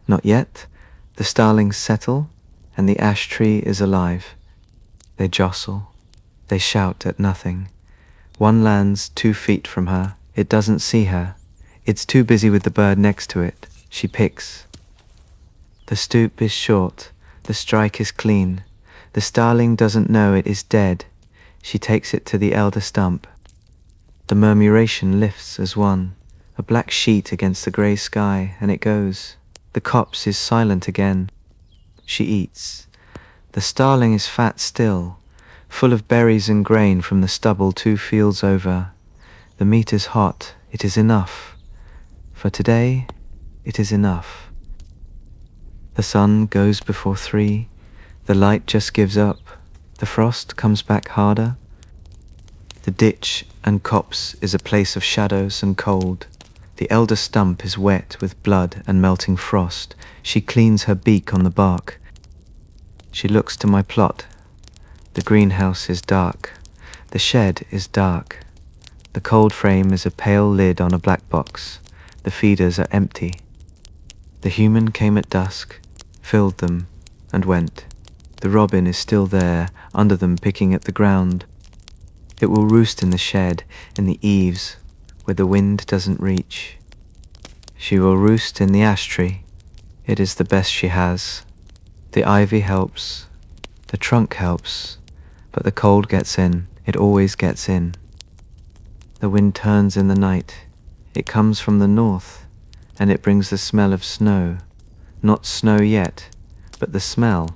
Not yet. The starlings settle, and the ash tree is alive. They jostle. They shout at nothing. One lands 2 feet from her. It doesn't see her. It's too busy with the bird next to it. She picks. The stoop is short. The strike is clean. The starling doesn't know it is dead. She takes it to the elder stump. The murmuration lifts as one, a black sheet against the grey sky, and it goes. The copse is silent again. She eats. The starling is fat still, full of berries and grain from the stubble 2 fields over. The meat is hot. It is enough. For today, it is enough. The sun goes before 3. The light just gives up. The frost comes back harder. The ditch and copse is a place of shadows and cold. The elder stump is wet with blood and melting frost. She cleans her beak on the bark. She looks to my plot. The greenhouse is dark. The shed is dark. The cold frame is a pale lid on a black box. The feeders are empty. The human came at dusk, filled them, and went. The robin is still there, under them picking at the ground. It will roost in the shed, in the eaves, where the wind doesn't reach. She will roost in the ash tree. It is the best she has. The ivy helps. The trunk helps. But the cold gets in. It always gets in. The wind turns in the night. It comes from the north, and it brings the smell of snow. Not snow yet, but the smell.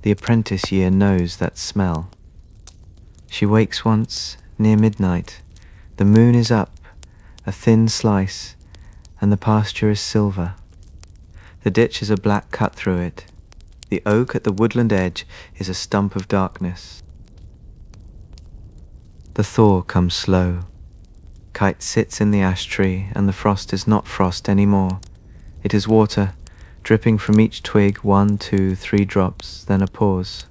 The apprentice year knows that smell. She wakes once, near midnight. The moon is up, a thin slice, and the pasture is silver. The ditch is a black cut through it. The oak at the woodland edge is a stump of darkness. The thaw comes slow. Kite sits in the ash tree, and the frost is not frost any more. It is water, dripping from each twig 1, 2, 3 drops, then a pause.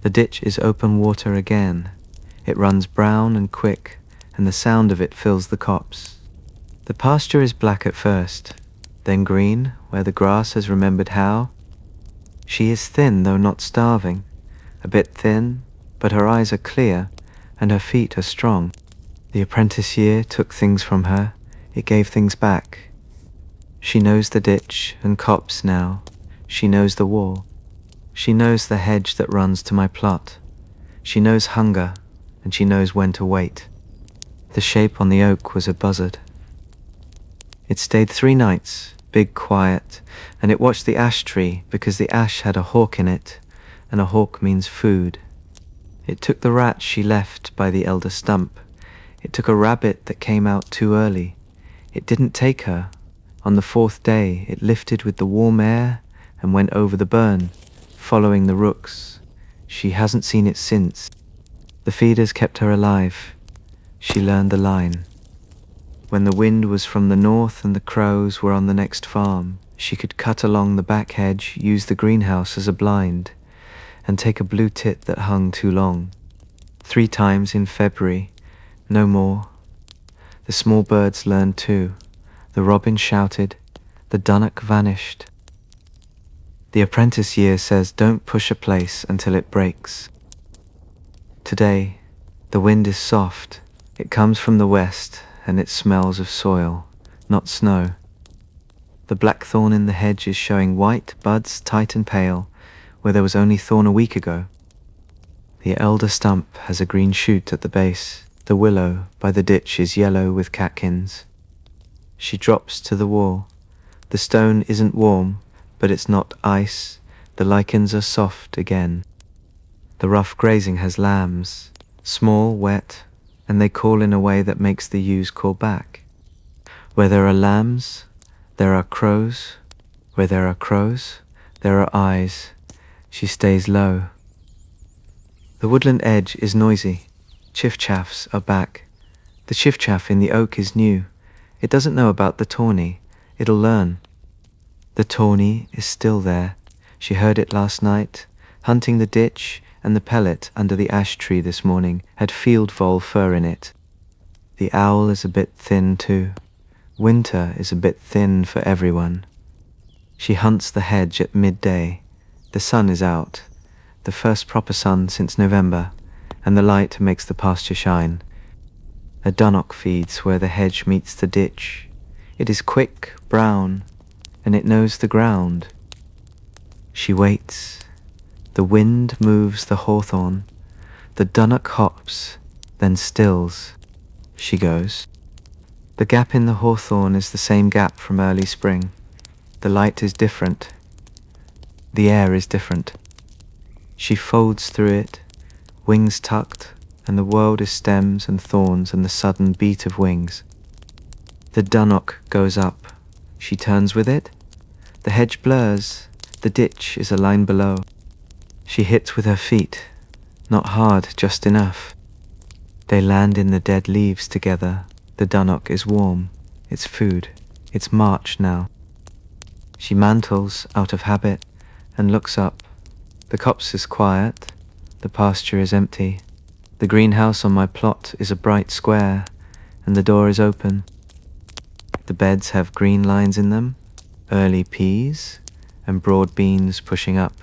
The ditch is open water again. It runs brown and quick, and the sound of it fills the copse. The pasture is black at first, then green, where the grass has remembered how. She is thin, though not starving, a bit thin, but her eyes are clear, and her feet are strong. The apprentice year took things from her. It gave things back. She knows the ditch and copse now. She knows the wall. She knows the hedge that runs to my plot. She knows hunger, and she knows when to wait. The shape on the oak was a buzzard. It stayed 3 nights, big quiet, and it watched the ash tree because the ash had a hawk in it, and a hawk means food. It took the rat she left by the elder stump. It took a rabbit that came out too early. It didn't take her. On the 4th day, it lifted with the warm air and went over the burn. following the rooks. She hasn't seen it since. The feeders kept her alive. She learned the line. When the wind was from the north and the crows were on the next farm, she could cut along the back hedge, use the greenhouse as a blind, and take a blue tit that hung too long. 3 times in February, no more. The small birds learned too. The robin shouted, the dunnock vanished. The apprentice year says don't push a place until it breaks. Today, the wind is soft. It comes from the west and it smells of soil, not snow. The blackthorn in the hedge is showing white buds tight and pale where there was only thorn a week ago. The elder stump has a green shoot at the base. The willow by the ditch is yellow with catkins. She drops to the wall. The stone isn't warm, but it's not ice. The lichens are soft again. The rough grazing has lambs, small, wet, and they call in a way that makes the ewes call back. Where there are lambs, there are crows. Where there are crows, there are eyes. She stays low. The woodland edge is noisy. Chiff-chaffs are back. The chiff-chaff in the oak is new. It doesn't know about the tawny. It'll learn. The tawny is still there. She heard it last night, hunting the ditch, and the pellet under the ash tree this morning had field vole fur in it. The owl is a bit thin too. Winter is a bit thin for everyone. She hunts the hedge at midday. The sun is out, the first proper sun since November, and the light makes the pasture shine. A dunnock feeds where the hedge meets the ditch. It is quick, brown, and it knows the ground. She waits. The wind moves the hawthorn. The dunnock hops, then stills. She goes. The gap in the hawthorn is the same gap from early spring. The light is different. The air is different. She folds through it, wings tucked, and the world is stems and thorns and the sudden beat of wings. The dunnock goes up. She turns with it. The hedge blurs. The ditch is a line below. She hits with her feet, not hard, just enough. They land in the dead leaves together. The dunnock is warm. It's food. It's March now. She mantles out of habit and looks up. The copse is quiet. The pasture is empty. The greenhouse on my plot is a bright square, and the door is open. The beds have green lines in them, early peas, and broad beans pushing up.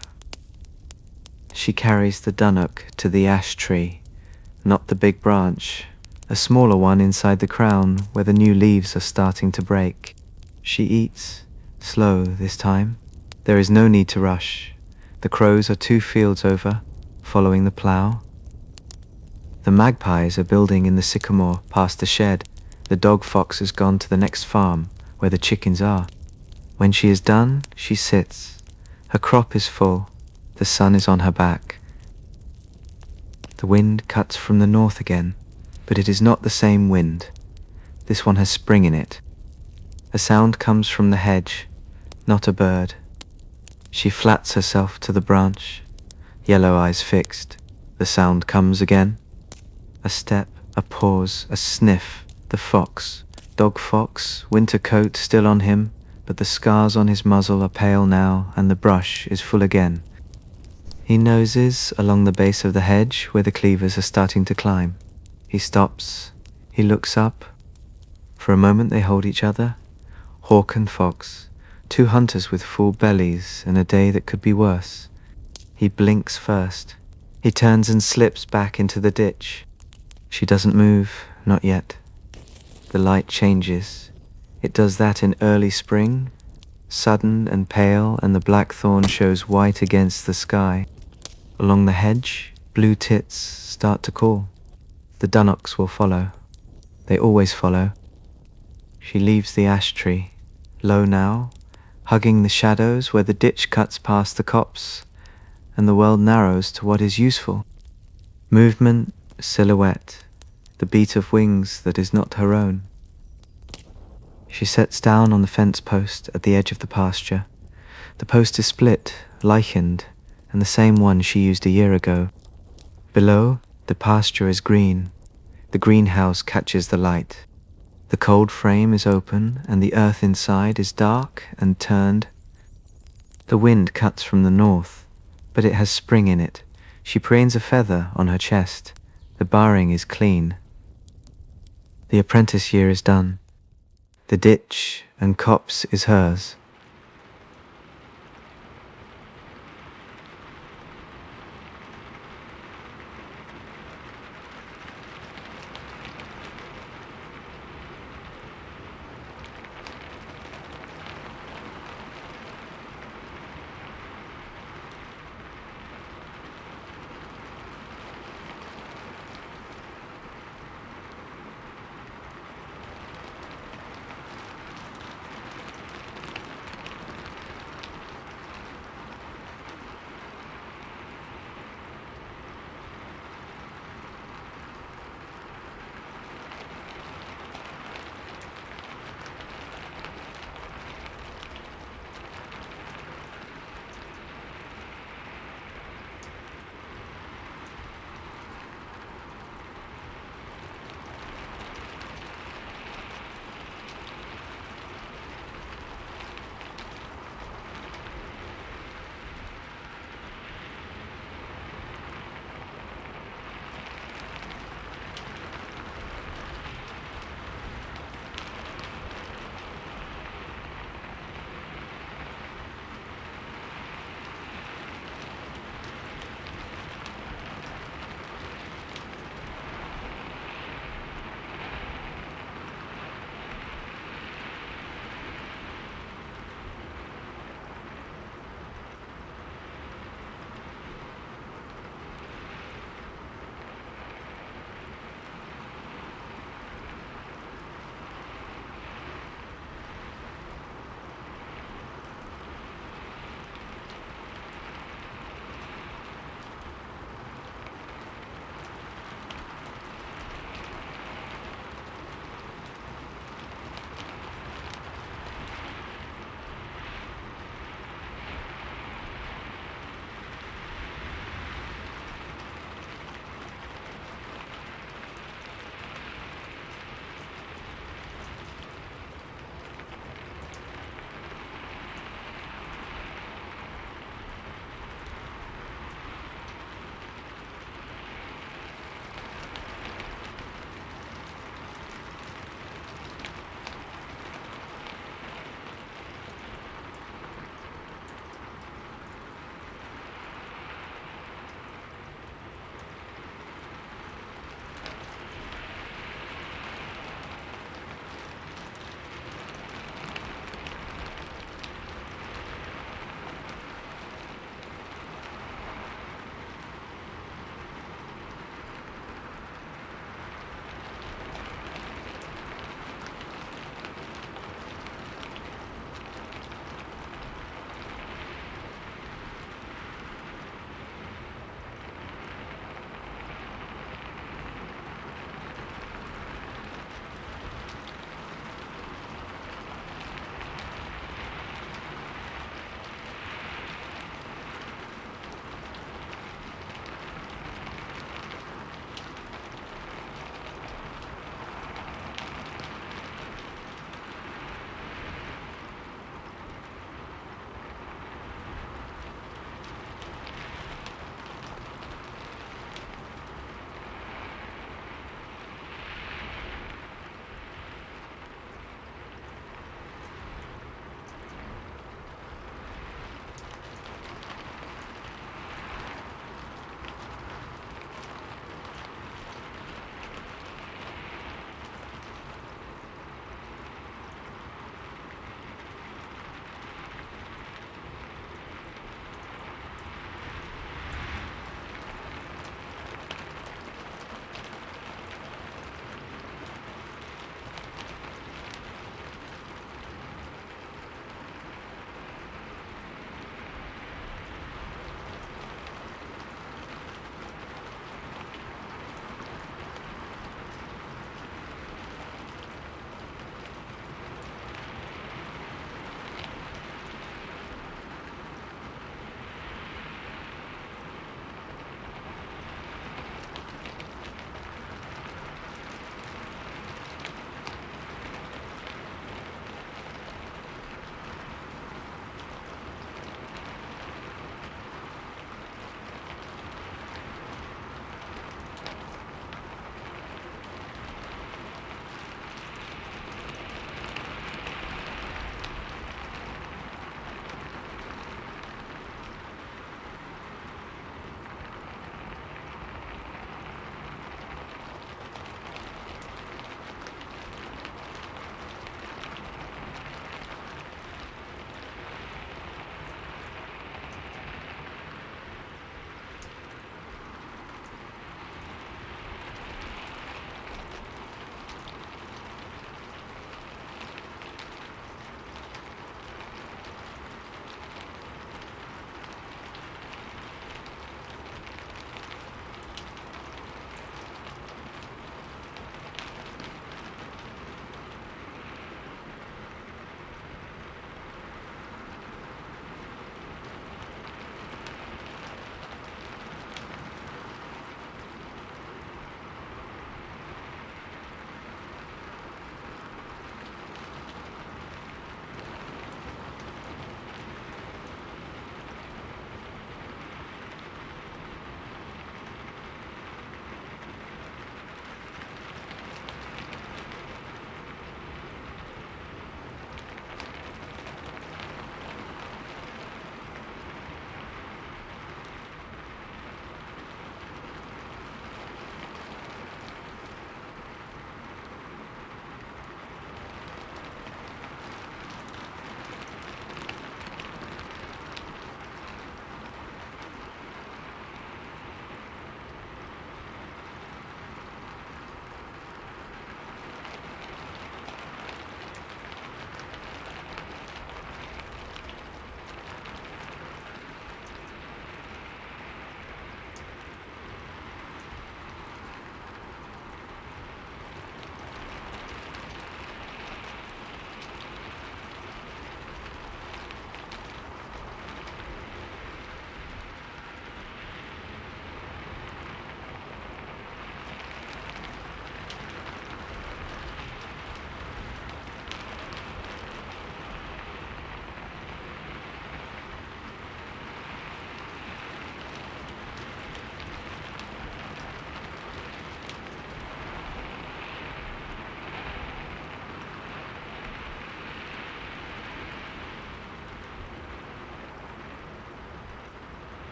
She carries the dunnock to the ash tree, not the big branch, a smaller one inside the crown where the new leaves are starting to break. She eats, slow this time. There is no need to rush. The crows are 2 fields over, following the plough. The magpies are building in the sycamore past the shed. The dog fox has gone to the next farm where the chickens are. When she is done, she sits. Her crop is full. The sun is on her back. The wind cuts from the north again, but it is not the same wind. This one has spring in it. A sound comes from the hedge, not a bird. She flats herself to the branch, yellow eyes fixed. The sound comes again. A step, a pause, a sniff. The fox, dog fox, winter coat still on him, but the scars on his muzzle are pale now, and the brush is full again. He noses along the base of the hedge where the cleavers are starting to climb. He stops. He looks up. For a moment they hold each other. Hawk and fox, 2 hunters with full bellies and a day that could be worse. He blinks first. He turns and slips back into the ditch. She doesn't move, not yet. The light changes. It does that in early spring, sudden and pale, and the blackthorn shows white against the sky. Along the hedge, blue tits start to call. The dunnocks will follow. They always follow. She leaves the ash tree, low now, hugging the shadows where the ditch cuts past the copse, and the world narrows to what is useful. Movement, silhouette, the beat of wings that is not her own. She sets down on the fence post at the edge of the pasture. The post is split, lichened, and the same one she used a year ago. Below, the pasture is green. The greenhouse catches the light. The cold frame is open, and the earth inside is dark and turned. The wind cuts from the north, but it has spring in it. She preens a feather on her chest. The barring is clean. The apprentice year is done. The ditch and copse is hers.